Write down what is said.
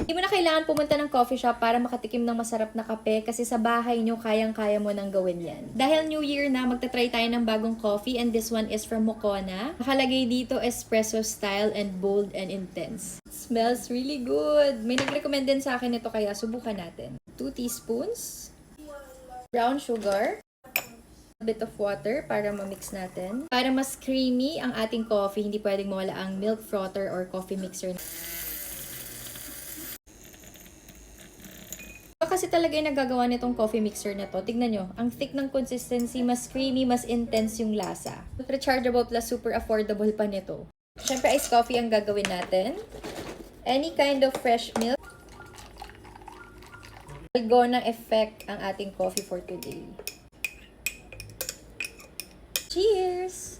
Hindi mo na kailangan pumunta ng coffee shop para makatikim ng masarap na kape kasi sa bahay nyo kayang-kaya mo nang gawin yan. Dahil New Year na, magta-try tayo ng bagong coffee and this one is from Moccona. Nakalagay dito espresso style and bold and intense. It smells really good. May nag-recommend din sa akin ito kaya subukan natin. 2 teaspoons brown sugar, a bit of water para ma-mix natin. Para mas creamy ang ating coffee, hindi pwedeng mawala ang milk frother or coffee mixer. Kasi talaga yung nagagawa nitong coffee mixer na to. Tignan nyo, ang thick ng consistency, mas creamy, mas intense yung lasa. Rechargeable plus super affordable pa nito. Siyempre, iced coffee ang gagawin natin. Any kind of fresh milk. Dalgona effect ang ating coffee for today. Cheers!